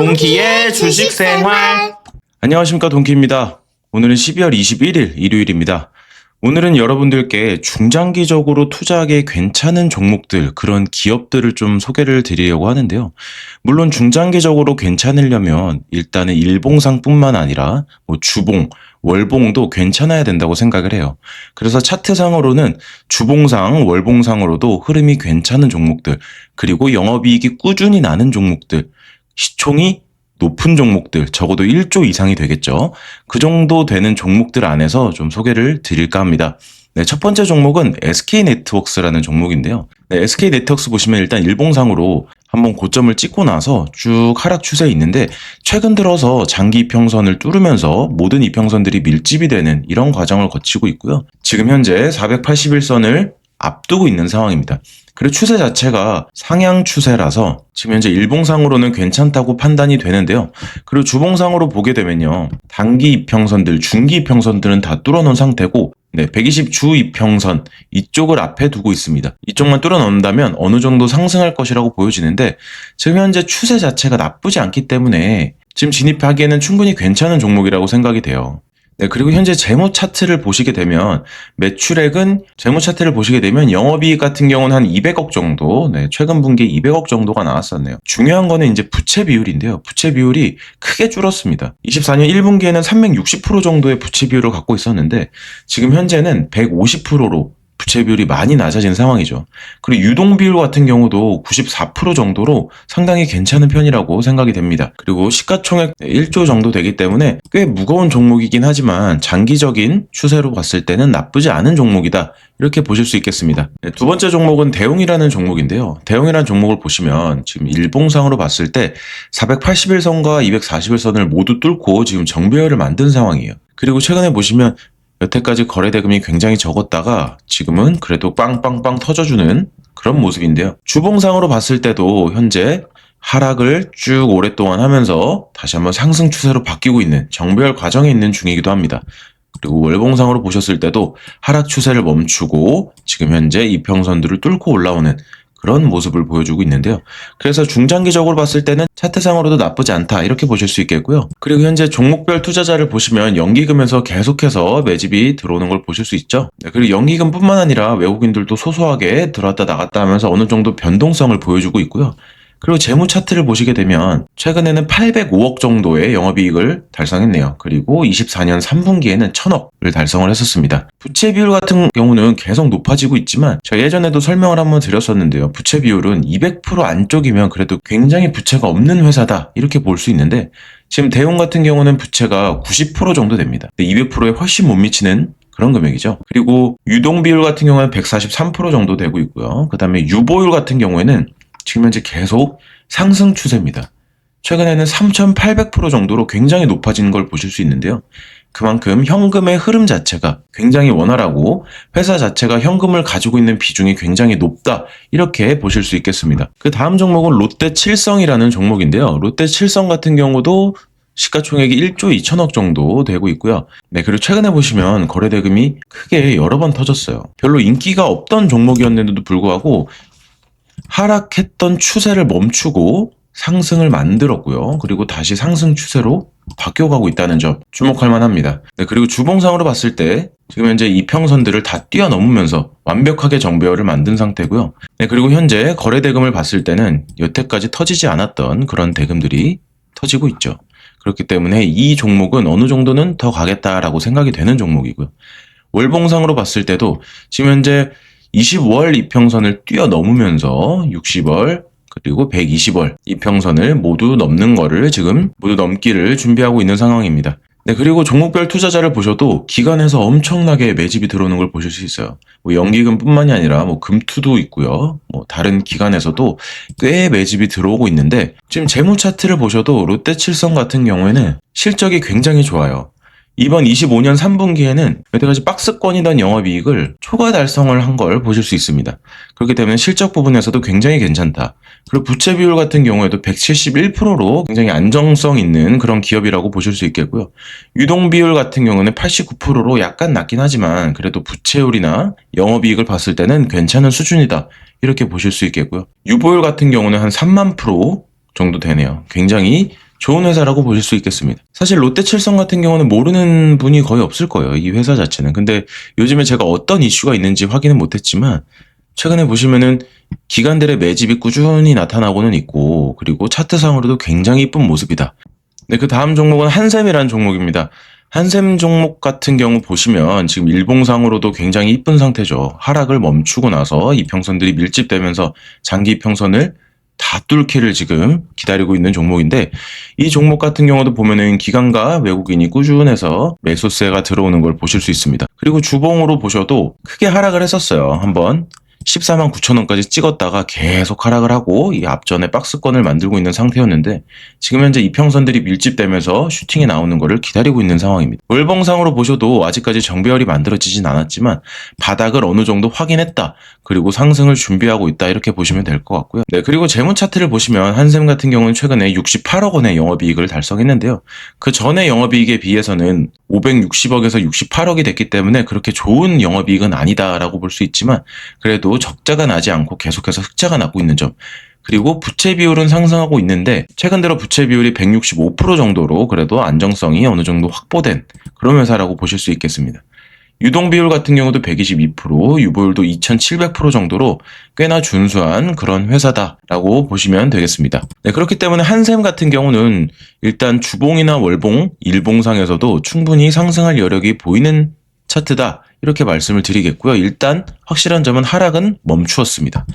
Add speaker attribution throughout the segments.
Speaker 1: 동키의 주식생활. 안녕하십니까, 동키입니다. 오늘은 12월 21일 일요일입니다. 오늘은 여러분들께 중장기적으로 투자하기에 괜찮은 종목들, 그런 기업들을 좀 소개를 드리려고 하는데요. 물론 중장기적으로 괜찮으려면 일단은 일봉상뿐만 아니라 주봉, 월봉도 괜찮아야 된다고 생각을 해요. 그래서 차트상으로는 주봉상, 월봉상으로도 흐름이 괜찮은 종목들, 그리고 영업이익이 꾸준히 나는 종목들, 시총이 높은 종목들, 적어도 1조 이상이 되겠죠. 그 정도 되는 종목들 안에서 좀 소개를 드릴까 합니다. 네, 첫 번째 종목은 SK네트워크스라는 종목인데요. 네, SK네트워크스 보시면 일단 일봉상으로 한번 고점을 찍고 나서 쭉 하락 추세에 있는데, 최근 들어서 장기 이평선을 뚫으면서 모든 이평선들이 밀집이 되는 이런 과정을 거치고 있고요. 지금 현재 481선을 앞두고 있는 상황입니다. 그리고 추세 자체가 상향 추세라서 지금 현재 일봉상으로는 괜찮다고 판단이 되는데요. 그리고 주봉상으로 보게 되면요, 단기 이평선들, 중기 이평선들은 다 뚫어놓은 상태고, 120주 이평선 이쪽을 앞에 두고 있습니다. 이쪽만 뚫어놓는다면 어느 정도 상승할 것이라고 보여지는데, 지금 현재 추세 자체가 나쁘지 않기 때문에 지금 진입하기에는 충분히 괜찮은 종목이라고 생각이 돼요. 네, 그리고 현재 재무 차트를 보시게 되면, 매출액은 재무 차트를 보시게 되면 영업이익 같은 경우는 한 200억 정도, 최근 분기에 200억 정도가 나왔었네요. 중요한 거는 이제 부채 비율인데요. 부채 비율이 크게 줄었습니다. 24년 1분기에는 360% 정도의 부채 비율을 갖고 있었는데, 지금 현재는 150%로 부채 비율이 많이 낮아진 상황이죠. 그리고 유동 비율 같은 경우도 94% 정도로 상당히 괜찮은 편이라고 생각이 됩니다. 그리고 시가총액 1조 정도 되기 때문에 꽤 무거운 종목이긴 하지만 장기적인 추세로 봤을 때는 나쁘지 않은 종목이다, 이렇게 보실 수 있겠습니다. 두 번째 종목은 대웅이라는 종목인데요. 대웅이라는 종목을 보시면 지금 일봉상으로 봤을 때 481선과 241선을 모두 뚫고 지금 정배열을 만든 상황이에요. 그리고 최근에 보시면 여태까지 거래대금이 굉장히 적었다가 지금은 그래도 빵빵빵 터져주는 그런 모습인데요. 주봉상으로 봤을 때도 현재 하락을 쭉 오랫동안 하면서 다시 한번 상승 추세로 바뀌고 있는 정배열 과정에 있는 중이기도 합니다. 그리고 월봉상으로 보셨을 때도 하락 추세를 멈추고 지금 현재 이평선들을 뚫고 올라오는 그런 모습을 보여주고 있는데요. 그래서 중장기적으로 봤을 때는 차트상으로도 나쁘지 않다, 이렇게 보실 수 있겠고요. 그리고 현재 종목별 투자자를 보시면 연기금에서 계속해서 매집이 들어오는 걸 보실 수 있죠. 그리고 연기금뿐만 아니라 외국인들도 소소하게 들어왔다 나갔다 하면서 어느 정도 변동성을 보여주고 있고요. 그리고 재무 차트를 보시게 되면 최근에는 805억 정도의 영업이익을 달성했네요. 그리고 24년 3분기에는 1000억을 달성을 했었습니다. 부채 비율 같은 경우는 계속 높아지고 있지만 제가 예전에도 설명을 한번 드렸었는데요. 부채 비율은 200% 안쪽이면 그래도 굉장히 부채가 없는 회사다, 이렇게 볼 수 있는데, 지금 대웅 같은 경우는 부채가 90% 정도 됩니다. 200%에 훨씬 못 미치는 그런 금액이죠. 그리고 유동 비율 같은 경우는 143% 정도 되고 있고요. 그 다음에 유보율 같은 경우에는 지금 현재 계속 상승 추세입니다. 최근에는 3,800% 정도로 굉장히 높아진 걸 보실 수 있는데요. 그만큼 현금의 흐름 자체가 굉장히 원활하고 회사 자체가 현금을 가지고 있는 비중이 굉장히 높다, 이렇게 보실 수 있겠습니다. 그 다음 종목은 롯데칠성이라는 종목인데요. 롯데칠성 같은 경우도 시가총액이 1조 2천억 정도 되고 있고요. 그리고 최근에 보시면 거래대금이 크게 여러 번 터졌어요. 별로 인기가 없던 종목이었는데도 불구하고 하락했던 추세를 멈추고 상승을 만들었고요. 그리고 다시 상승 추세로 바뀌어가고 있다는 점 주목할 만합니다. 그리고 주봉상으로 봤을 때 지금 현재 이평선들을 다 뛰어넘으면서 완벽하게 정배열을 만든 상태고요. 그리고 현재 거래대금을 봤을 때는 여태까지 터지지 않았던 그런 대금들이 터지고 있죠. 그렇기 때문에 이 종목은 어느 정도는 더 가겠다라고 생각이 되는 종목이고요. 월봉상으로 봤을 때도 지금 현재 20월 이평선을 뛰어넘으면서 60월 그리고 120월 이평선을 모두 넘는 거를 지금 모두 넘기를 준비하고 있는 상황입니다. 그리고 종목별 투자자를 보셔도 기관에서 엄청나게 매집이 들어오는 걸 보실 수 있어요. 연기금뿐만이 아니라 금투도 있고요. 다른 기관에서도 꽤 매집이 들어오고 있는데, 지금 재무 차트를 보셔도 롯데칠성 같은 경우에는 실적이 굉장히 좋아요. 이번 25년 3분기에는 여태까지 박스권이던 영업이익을 초과 달성을 한 걸 보실 수 있습니다. 그렇기 때문에 실적 부분에서도 굉장히 괜찮다. 그리고 부채 비율 같은 경우에도 171%로 굉장히 안정성 있는 그런 기업이라고 보실 수 있겠고요. 유동 비율 같은 경우는 89%로 약간 낮긴 하지만 그래도 부채율이나 영업이익을 봤을 때는 괜찮은 수준이다, 이렇게 보실 수 있겠고요. 유보율 같은 경우는 한 3만 프로 정도 되네요. 굉장히 좋은 회사라고 보실 수 있겠습니다. 사실 롯데칠성 같은 경우는 모르는 분이 거의 없을 거예요. 이 회사 자체는. 근데 요즘에 제가 어떤 이슈가 있는지 확인은 못했지만 최근에 보시면은 기관들의 매집이 꾸준히 나타나고는 있고, 그리고 차트상으로도 굉장히 이쁜 모습이다. 네, 그 다음 종목은 한샘이라는 종목입니다. 한샘 종목 같은 경우 보시면 지금 일봉상으로도 굉장히 이쁜 상태죠. 하락을 멈추고 나서 이평선들이 밀집되면서 장기 이평선을 다 뚫기를 지금 기다리고 있는 종목인데, 이 종목 같은 경우도 보면은 기관과 외국인이 꾸준해서 매수세가 들어오는 걸 보실 수 있습니다. 그리고 주봉으로 보셔도 크게 하락을 했었어요. 한번 14만 9천 원까지 찍었다가 계속 하락을 하고 이 앞전에 박스권을 만들고 있는 상태였는데, 지금 현재 이평선들이 밀집되면서 슈팅이 나오는 것을 기다리고 있는 상황입니다. 월봉상으로 보셔도 아직까지 정배열이 만들어지진 않았지만 바닥을 어느 정도 확인했다, 그리고 상승을 준비하고 있다, 이렇게 보시면 될 것 같고요. 네, 그리고 재무 차트를 보시면 한샘 같은 경우는 최근에 68억 원의 영업이익을 달성했는데요. 그 전에 영업이익에 비해서는 560억에서 68억이 됐기 때문에 그렇게 좋은 영업이익은 아니다라고 볼 수 있지만, 그래도 적자가 나지 않고 계속해서 흑자가 나고 있는 점, 그리고 부채 비율은 상승하고 있는데 최근 들어 부채 비율이 165% 정도로 그래도 안정성이 어느 정도 확보된 그런 회사라고 보실 수 있겠습니다. 유동 비율 같은 경우도 122%, 유보율도 2700% 정도로 꽤나 준수한 그런 회사다라고 보시면 되겠습니다. 네, 그렇기 때문에 한샘 같은 경우는 일단 주봉이나 월봉, 일봉상에서도 충분히 상승할 여력이 보이는 차트다, 이렇게 말씀을 드리겠고요. 일단 확실한 점은 하락은 멈추었습니다.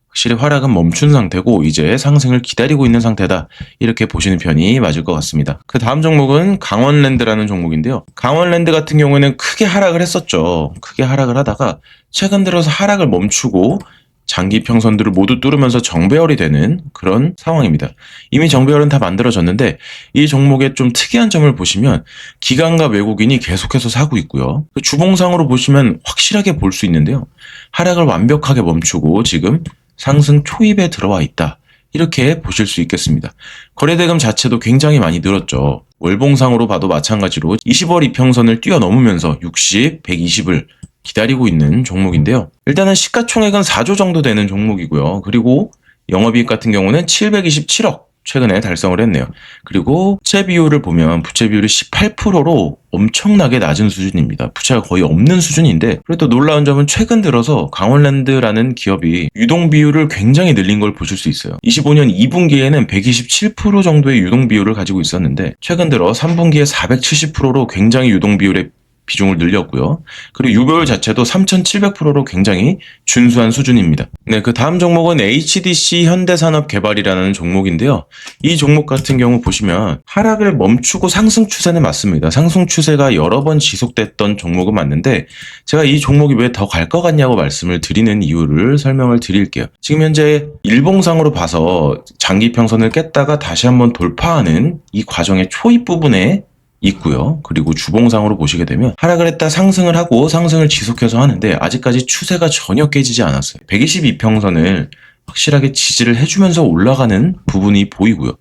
Speaker 1: 확실히 하락은 멈춘 상태고 이제 상승을 기다리고 있는 상태다, 이렇게 보시는 편이 맞을 것 같습니다. 그 다음 종목은 강원랜드라는 종목인데요. 강원랜드 같은 경우에는 크게 하락을 했었죠. 크게 하락을 하다가 최근 들어서 하락을 멈추고 장기 평선들을 모두 뚫으면서 정배열이 되는 그런 상황입니다. 이미 정배열은 다 만들어졌는데 이 종목의 좀 특이한 점을 보시면 기관과 외국인이 계속해서 사고 있고요. 주봉상으로 보시면 확실하게 볼 수 있는데요. 하락을 완벽하게 멈추고 지금 상승 초입에 들어와 있다, 이렇게 보실 수 있겠습니다. 거래대금 자체도 굉장히 많이 늘었죠. 월봉상으로 봐도 마찬가지로 20월 이평선을 뛰어넘으면서 60, 120을 기다리고 있는 종목인데요. 일단은 시가총액은 4조 정도 되는 종목이고요. 그리고 영업이익 같은 경우는 727억 최근에 달성을 했네요. 그리고 부채 비율을 보면 부채 비율이 18%로 엄청나게 낮은 수준입니다. 부채가 거의 없는 수준인데, 그래도 놀라운 점은 최근 들어서 강원랜드라는 기업이 유동 비율을 굉장히 늘린 걸 보실 수 있어요. 25년 2분기에는 127% 정도의 유동 비율을 가지고 있었는데 최근 들어 3분기에 470%로 굉장히 유동 비율의 비중을 늘렸고요. 그리고 유보율 자체도 3,700%로 굉장히 준수한 수준입니다. 네, 그 다음 종목은 HDC 현대산업개발이라는 종목인데요. 이 종목 같은 경우 보시면 하락을 멈추고 상승 추세는 맞습니다. 상승 추세가 여러 번 지속됐던 종목은 맞는데, 제가 이 종목이 왜 더 갈 것 같냐고 말씀을 드리는 이유를 설명을 드릴게요. 지금 현재 일봉상으로 봐서 장기 평선을 깼다가 다시 한번 돌파하는 이 과정의 초입 부분에 있고요. 그리고 주봉상으로 보시게 되면 하락을 했다 상승을 하고 상승을 지속해서 하는데 아직까지 추세가 전혀 깨지지 않았어요. 122평선을 확실하게 지지를 해주면서 올라가는 부분이 보이고요.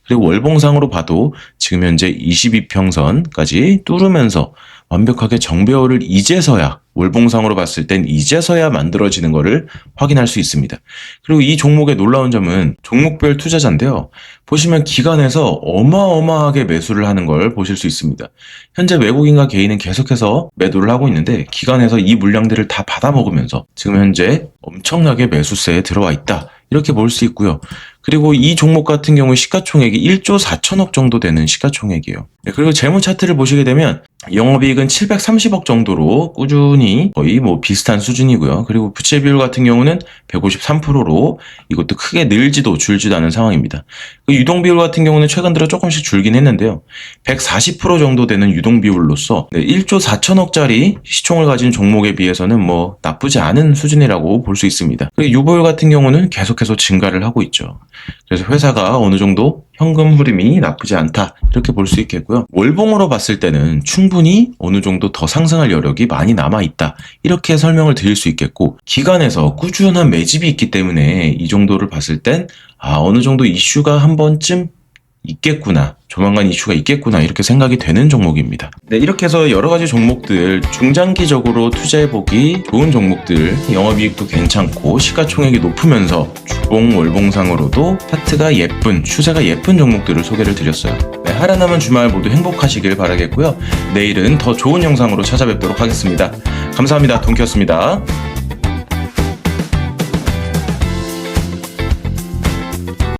Speaker 1: 그리고 월봉상으로 봐도 지금 현재 22평선까지 뚫으면서 완벽하게 정배열을 이제서야, 월봉상으로 봤을 땐 이제서야 만들어지는 것을 확인할 수 있습니다. 그리고 이 종목의 놀라운 점은 종목별 투자자인데요. 보시면 기관에서 어마어마하게 매수를 하는 걸 보실 수 있습니다. 현재 외국인과 개인은 계속해서 매도를 하고 있는데 기관에서 이 물량들을 다 받아먹으면서 지금 현재 엄청나게 매수세에 들어와 있다, 이렇게 볼 수 있고요. 그리고 이 종목 같은 경우 시가총액이 1조 4천억 정도 되는 시가총액이에요. 네, 그리고 재무 차트를 보시게 되면 영업이익은 730억 정도로 꾸준히 거의 비슷한 수준이고요. 그리고 부채 비율 같은 경우는 153%로 이것도 크게 늘지도 줄지도 않은 상황입니다. 그 유동 비율 같은 경우는 최근 들어 조금씩 줄긴 했는데요. 140% 정도 되는 유동 비율로서 1조 4천억짜리 시총을 가진 종목에 비해서는 나쁘지 않은 수준이라고 볼 수 있습니다. 그리고 유보율 같은 경우는 계속해서 증가를 하고 있죠. 그래서 회사가 어느 정도 현금 흐름이 나쁘지 않다, 이렇게 볼 수 있겠고요. 월봉으로 봤을 때는 충분히 어느 정도 더 상승할 여력이 많이 남아있다, 이렇게 설명을 드릴 수 있겠고, 기관에서 꾸준한 매집이 있기 때문에 이 정도를 봤을 땐 어느 정도 이슈가 한 번쯤 있겠구나, 조만간 이슈가 있겠구나 이렇게 생각이 되는 종목입니다. 네, 이렇게 해서 여러 가지 종목들 중장기적으로 투자해보기 좋은 종목들, 영업이익도 괜찮고 시가총액이 높으면서 주봉 월봉상으로도 차트가 예쁜, 추세가 예쁜 종목들을 소개를 드렸어요. 네, 하루 남은 주말 모두 행복하시길 바라겠고요. 내일은 더 좋은 영상으로 찾아뵙도록 하겠습니다. 감사합니다. 동키였습니다.